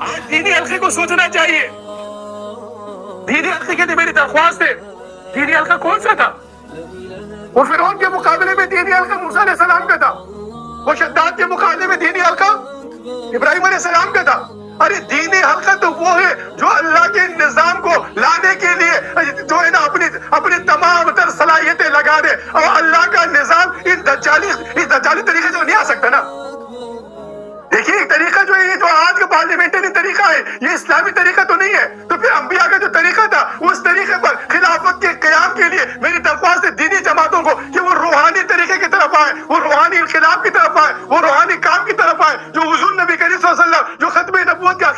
آج دینی حلقے کو سوچنا چاہیے. دینی حلقے کے لیے میری درخواست ہے, دینی حلقہ کون سا تھا؟ وہ فرعون کے مقابلے میں دینی حلقہ موسیٰ علیہ السلام کا تھا. وہ شداد کے مقابلے میں دینی حلقہ ابراہیم علیہ السلام کا تھا. ارے دینی حلقہ تو وہ ہے جو اللہ کے نظام کو لانے کے لیے جو ہے نا اپنی تمام تر صلاحیتیں لگا دے, اور اللہ کا نظام اس دجالی طریقے سے نہیں آ سکتا نا. دیکھیے ایک طریقہ جو ہے, یہ جو آج کا پارلیمنٹری طریقہ ہے, یہ اسلامی طریقہ تو نہیں ہے. تو پھر انبیاء کا جو طریقہ تھا, اس طریقے پر خلافت کے قیام کے لیے میری درخواست ہے دینی جماعتوں کو کہ وہ روحانی طریقے کی طرف آئے, وہ روحانی انقلاب کی طرف آئے, وہ روحانی کام کی طرف آئے جو حضور نبی کریم صلی اللہ علیہ وسلم جو ختم نبوت کا